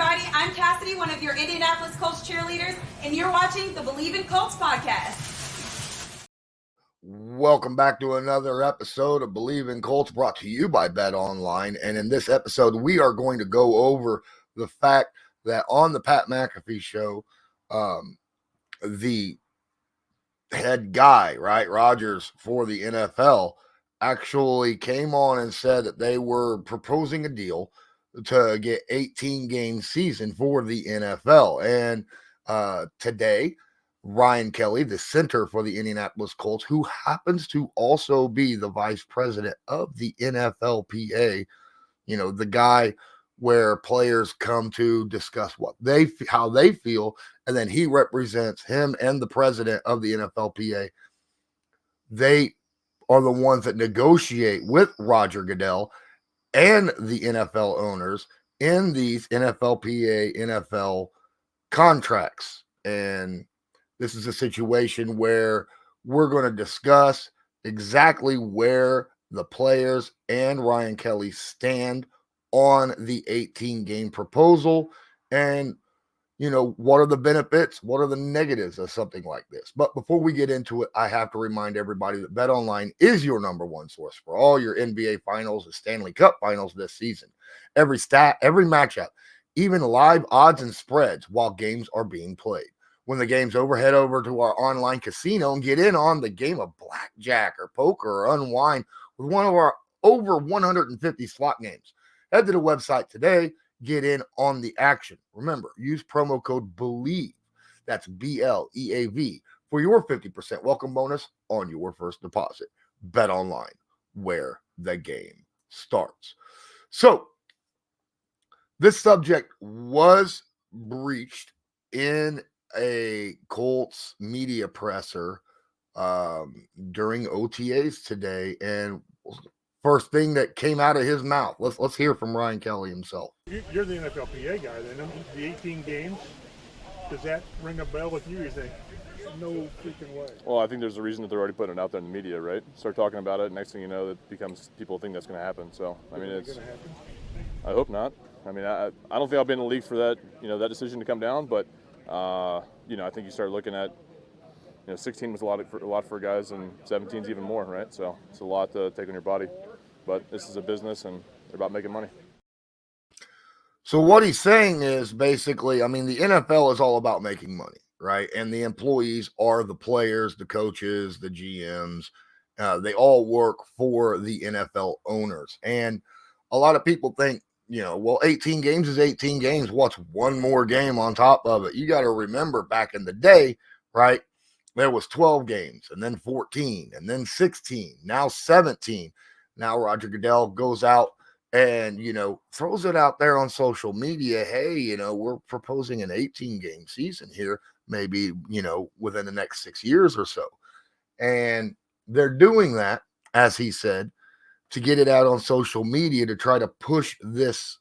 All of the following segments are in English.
everybody. I'm Cassidy, one of your Indianapolis Colts cheerleaders, and you're watching the Believe in Colts podcast. Welcome back to another episode of Believe in Colts, brought to you by Bet Online. And in this episode, we are going to go over the fact that on the Pat McAfee show, the head guy, right, Rodgers, for the NFL, actually came on and said that they were proposing a deal to get 18-game season for the NFL. And today, Ryan Kelly, the center for the Indianapolis Colts, who happens to also be the vice president of the NFLPA, the guy where players come to discuss how they feel, and then he represents him and the president of the NFLPA. They are the ones that negotiate with Roger Goodell and the NFL owners in these NFLPA, NFL contracts. And this is a situation where we're going to discuss exactly where the players and Ryan Kelly stand on the 18-game proposal and, what are the benefits, what are the negatives of something like this. But before we get into it, I have to remind everybody that BetOnline is your number one source for all your NBA Finals and Stanley Cup Finals this season. Every stat, every matchup, even live odds and spreads while games are being played. When the game's over, head over to our online casino and get in on the game of blackjack or poker or unwind with one of our over 150 slot games. Head to the website today, get in on the action. Remember, use promo code BELIEVE, that's BLEAV, for your 50% welcome bonus on your first deposit. Bet Online, where the game starts. So, this subject was breached in a Colts media presser during OTAs today, and first thing that came out of his mouth. Let's hear from Ryan Kelly himself. You're the NFLPA guy, then. The 18 games, does that ring a bell with you? You think, no freaking way? Well, I think there's a reason that they're already putting it out there in the media, right? Start talking about it, next thing you know, it becomes people think that's going to happen. So, I mean, it's going to happen? I hope not. I mean, I don't think I'll be in the league for that, that decision to come down, but, I think you start looking at, 16 was a lot for guys, and 17's even more, right? So it's a lot to take on your body. But this is a business, and they're about making money. So what he's saying is basically, the NFL is all about making money, right? And the employees are the players, the coaches, the GMs. They all work for the NFL owners. And a lot of people think, 18 games is 18 games. What's one more game on top of it? You got to remember back in the day, right? There was 12 games, and then 14, and then 16, now 17. Now Roger Goodell goes out and, throws it out there on social media. Hey, we're proposing an 18-game season here, maybe, within the next 6 years or so. And they're doing that, as he said, to get it out on social media to try to push this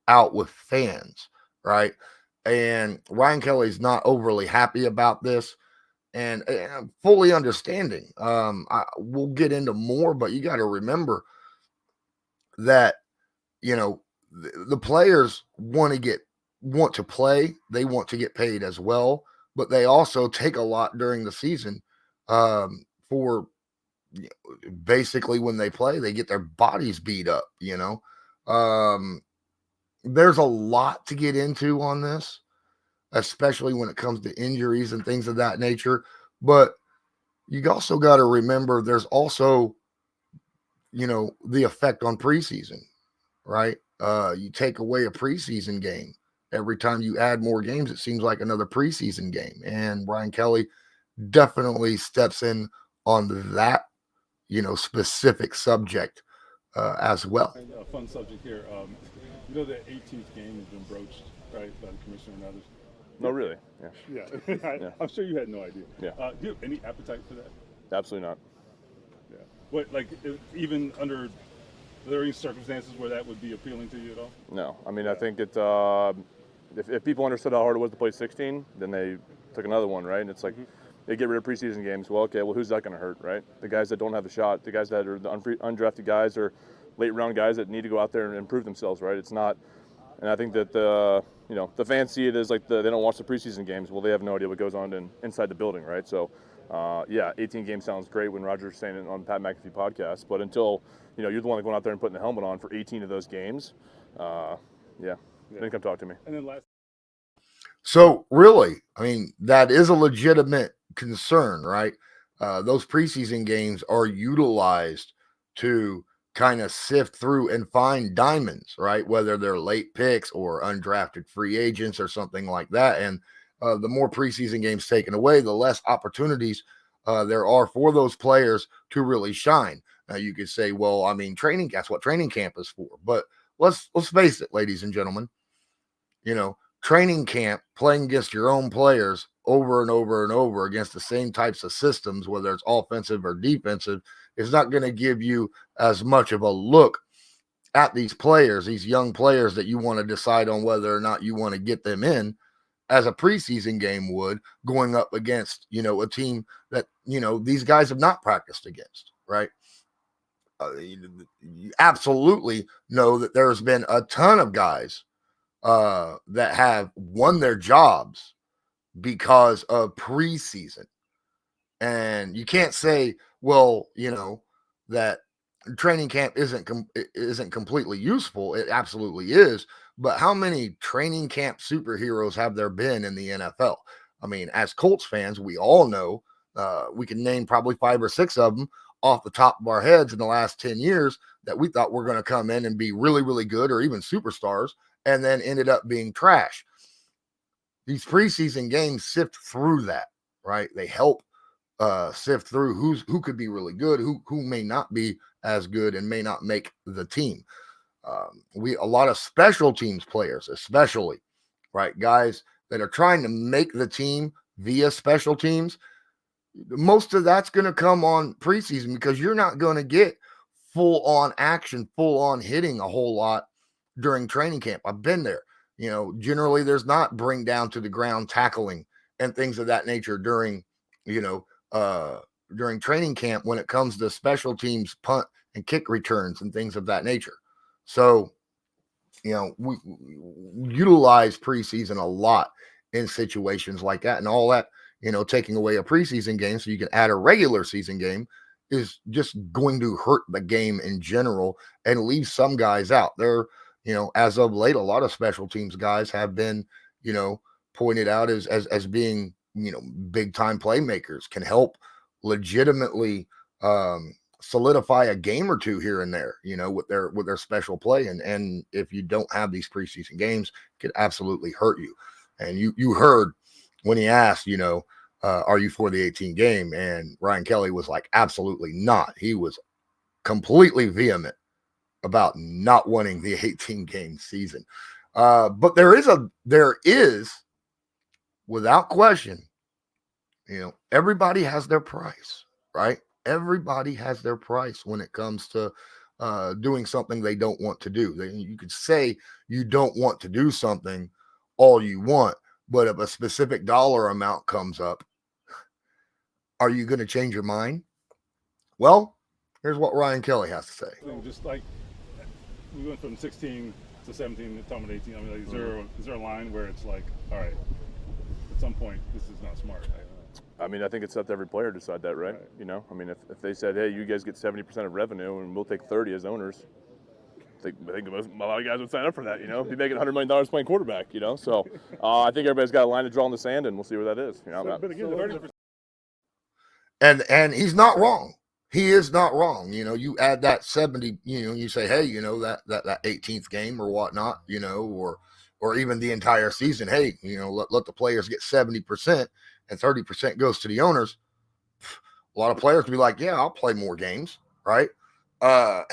out with fans, right? And Ryan Kelly's not overly happy about this. And I'm fully understanding. We'll get into more, but you got to remember that, the players want to play. They want to get paid as well, but they also take a lot during the season for basically when they play, they get their bodies beat up, There's a lot to get into on this, especially when it comes to injuries and things of that nature. But you also got to remember there's also, the effect on preseason, right? You take away a preseason game. Every time you add more games, it seems like another preseason game. And Ryan Kelly definitely steps in on that, specific subject as well. A fun subject here. The 18th game has been broached, right, by the commissioner and others. No, really? Yeah. I'm sure you had no idea. Yeah. Do you have any appetite for that? Absolutely not. Yeah. What, even under there any circumstances where that would be appealing to you at all? No. I think it. If people understood how hard it was to play 16, then they took another one, right? And it's like they get rid of preseason games. Well, okay, who's that going to hurt, right? The guys that don't have a shot, the guys that are the undrafted guys or late round guys that need to go out there and improve themselves, right? It's not. And I think that the fans see it as like they don't watch the preseason games. Well, they have no idea what goes on inside the building, right? So, 18 games sounds great when Roger's saying it on Pat McAfee podcast, but until, you're the one going out there and putting the helmet on for 18 of those games, then come talk to me. And then last. So really, I mean, that is a legitimate concern, right? Those preseason games are utilized to kind of sift through and find diamonds, right? Whether they're late picks or undrafted free agents or something like that. And the more preseason games taken away, the less opportunities there are for those players to really shine. Now you could say, well, I mean, that's what training camp is for. But let's face it, ladies and gentlemen, training camp, playing against your own players over and over and over against the same types of systems, whether it's offensive or defensive, is not going to give you as much of a look at these players, these young players that you want to decide on whether or not you want to get them in, as a preseason game would, going up against, a team that, these guys have not practiced against, right? You absolutely know that there's been a ton of guys that have won their jobs because of preseason. And you can't say, well, that training camp isn't completely useful. It absolutely is. But how many training camp superheroes have there been in the NFL? I mean, as Colts fans, we all know, we can name probably 5 or 6 of them off the top of our heads in the last 10 years that we thought were going to come in and be really, really good or even superstars, and then ended up being trash. These preseason games sift through that, right? They help sift through who could be really good, who may not be as good and may not make the team. A lot of special teams players, especially, right? Guys that are trying to make the team via special teams. Most of that's going to come on preseason because you're not going to get full on action, full on hitting a whole lot during training camp. I've been there. Generally there's not bring down to the ground tackling and things of that nature during training camp when it comes to special teams, punt and kick returns and things of that nature. So, we utilize preseason a lot in situations like that, and all that, taking away a preseason game so you can add a regular season game is just going to hurt the game in general and leave some guys out. There, as of late, a lot of special teams guys have been, pointed out as being, big time playmakers, can help legitimately solidify a game or two here and there, with their special play. And if you don't have these preseason games, it could absolutely hurt you. And you heard when he asked, are you for the 18 game? And Ryan Kelly was like, absolutely not. He was completely vehement about not wanting the 18 game season. But there is, without question, everybody has their price, right? Everybody has their price when it comes to doing something they don't want to do. You could say you don't want to do something all you want, but if a specific dollar amount comes up, are you going to change your mind? Well, here's what Ryan Kelly has to say. Just like we went from 16 to 17 to talking about 18. I mean, is there a line where it's like, all right, at some point, this is not smart? I mean, I think it's up to every player to decide that, right? I mean, if they said, hey, you guys get 70% of revenue and we'll take 30 as owners, I think a lot of guys would sign up for that, Be making $100 million playing quarterback, So I think everybody's got a line to draw in the sand, and we'll see where that is. But again, and he's not wrong. He is not wrong. You add that 70, you say, hey, that 18th game or whatnot, or even the entire season. Hey, let the players get 70% and 30% goes to the owners. A lot of players will be like, yeah, I'll play more games. Right. And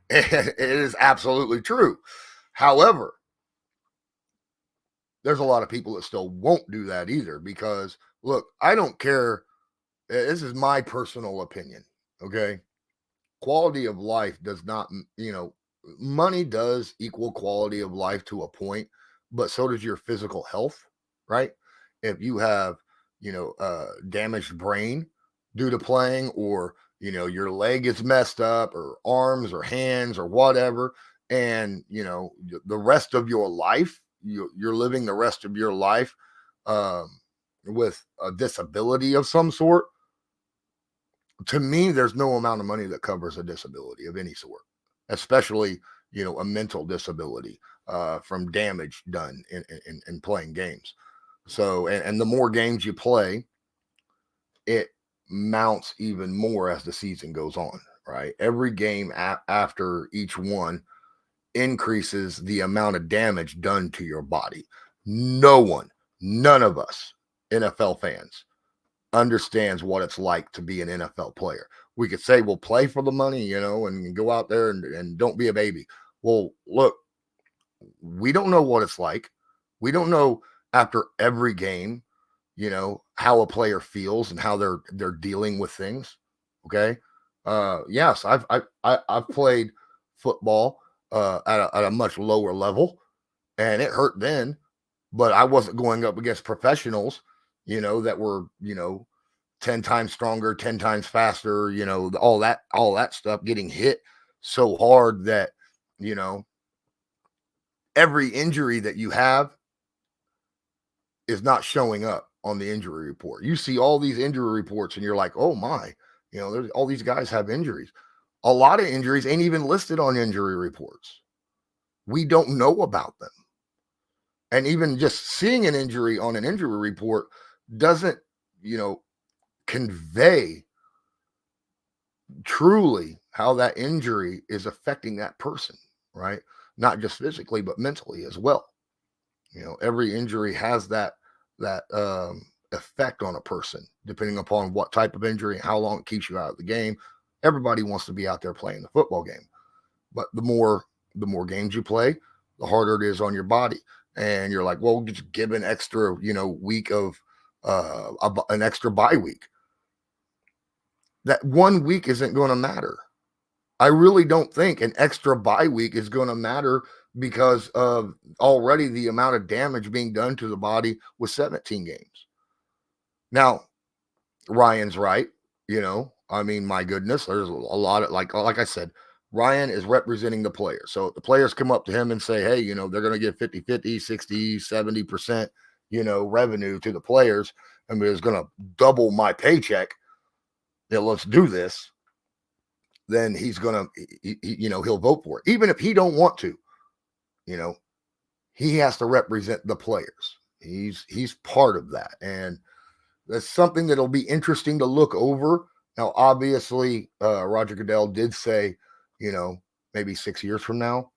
it is absolutely true. However, there's a lot of people that still won't do that either, because look, I don't care. This is my personal opinion. Okay. Quality of life does not, money does equal quality of life to a point, but so does your physical health, right? If you have, damaged brain due to playing, or, your leg is messed up, or arms or hands or whatever, and, the rest of your life, you're living the rest of your life with a disability of some sort. To me, there's no amount of money that covers a disability of any sort, especially, a mental disability from damage done in playing games. So, and the more games you play, it mounts even more as the season goes on, right? Every game after each one increases the amount of damage done to your body. None of us NFL fans understands what it's like to be an NFL player. We could say we'll play for the money, and go out there and don't be a baby. Well, look, we don't know what it's like. We don't know after every game, how a player feels and how they're dealing with things. Okay. Yes, I've played football at a much lower level, and it hurt then, but I wasn't going up against professionals, that were, 10 times stronger, 10 times faster, all that stuff, getting hit so hard that, every injury that you have is not showing up on the injury report. You see all these injury reports and you're like, oh my, there's all these guys have injuries. A lot of injuries ain't even listed on injury reports. We don't know about them. And even just seeing an injury on an injury report doesn't, convey truly how that injury is affecting that person, right? Not just physically, but mentally as well. Every injury has that effect on a person, depending upon what type of injury, how long it keeps you out of the game. Everybody wants to be out there playing the football game, but the more games you play, the harder it is on your body. And you're like, well, just give an extra, week of an extra bye week. That 1 week isn't going to matter. I really don't think an extra bye week is going to matter because of already the amount of damage being done to the body with 17 games. Now, Ryan's right. My goodness, there's a lot of, like I said, Ryan is representing the players. So if the players come up to him and say, hey, they're going to give 50, 60, 70%, revenue to the players, and it's going to double my paycheck. Let's do this. Then he's going to, he'll vote for it. Even if he don't want to, he has to represent the players. He's part of that. And that's something that'll be interesting to look over. Now, obviously, Roger Goodell did say, maybe 6 years from now.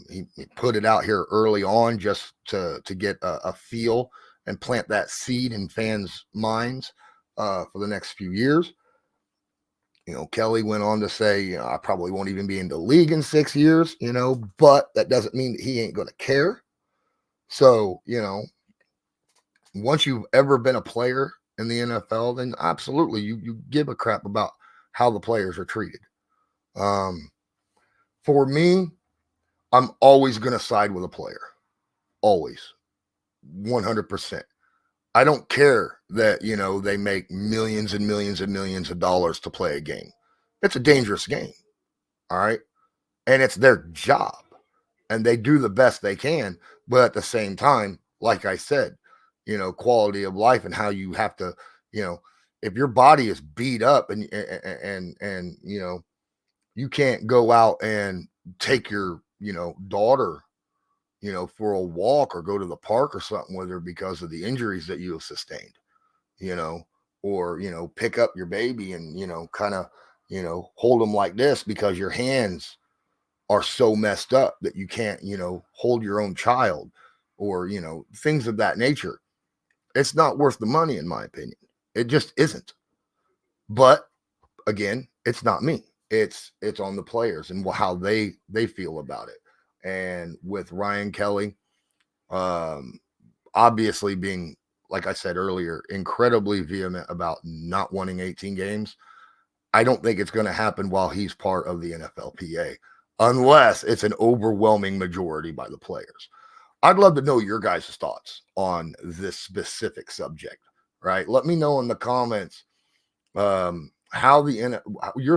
He put it out here early on just to get a feel and plant that seed in fans' minds for the next few years. Kelly went on to say, I probably won't even be in the league in 6 years, but that doesn't mean that he ain't going to care. So, once you've ever been a player in the NFL, then absolutely you give a crap about how the players are treated. For me, I'm always going to side with a player. Always. 100%. I don't care that, they make millions and millions and millions of dollars to play a game. It's a dangerous game. All right. And it's their job and they do the best they can. But at the same time, like I said, quality of life and how you have to, if your body is beat up and you can't go out and take your, daughter, for a walk or go to the park or something with her because of the injuries that you have sustained, or, pick up your baby and, kind of, hold them like this because your hands are so messed up that you can't, hold your own child or, things of that nature. It's not worth the money, in my opinion. It just isn't. But again, it's not me. It's on the players and how they feel about it. And with Ryan Kelly, obviously being, like I said earlier, incredibly vehement about not wanting 18 games, I don't think it's going to happen while he's part of the NFLPA, unless it's an overwhelming majority by the players. I'd love to know your guys' thoughts on this specific subject, right? Let me know in the comments your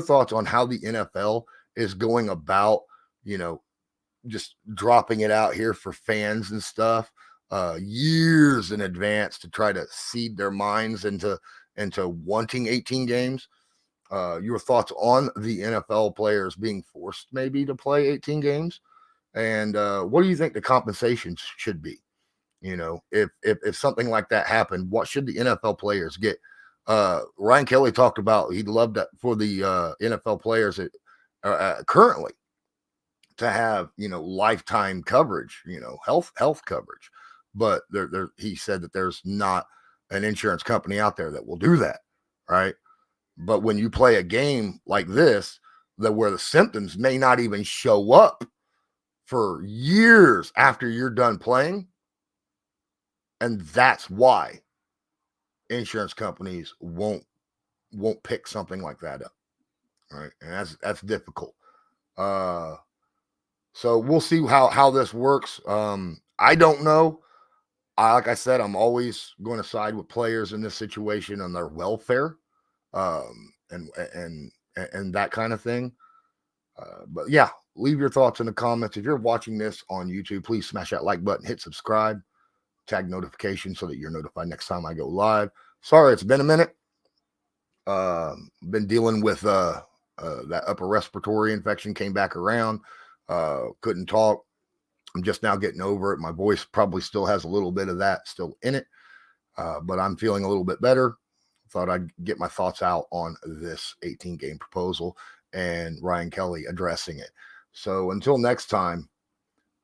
thoughts on how the NFL is going about, just dropping it out here for fans and stuff years in advance to try to seed their minds into wanting 18 games. Your thoughts on the NFL players being forced maybe to play 18 games, and what do you think the compensation should be? You know, if something like that happened, what should the NFL players get? Ryan Kelly talked about he'd love that for the NFL players that, currently to have, you know, lifetime coverage, you know, health coverage, but he said that there's not an insurance company out there that will do that, right? But when you play a game like this, where the symptoms may not even show up for years after you're done playing, and that's why insurance companies won't pick something like that up, right? And that's difficult. So we'll see how this works. I don't know. Like I said, I'm always going to side with players in this situation on their welfare, and that kind of thing. But yeah, leave your thoughts in the comments. If you're watching this on YouTube, please smash that like button, hit subscribe, tag notification so that you're notified next time I go live. Sorry, it's been a minute. Been dealing with that upper respiratory infection, came back around. Couldn't talk. I'm just now getting over it. My voice probably still has a little bit of that still in it, but I'm feeling a little bit better. Thought I'd get my thoughts out on this 18-game proposal and Ryan Kelly addressing it. So until next time,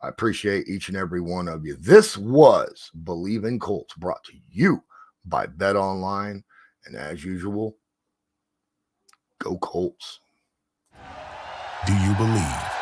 I appreciate each and every one of you. This was Believe in Colts, brought to you by Bet Online. And as usual, go Colts. Do you believe?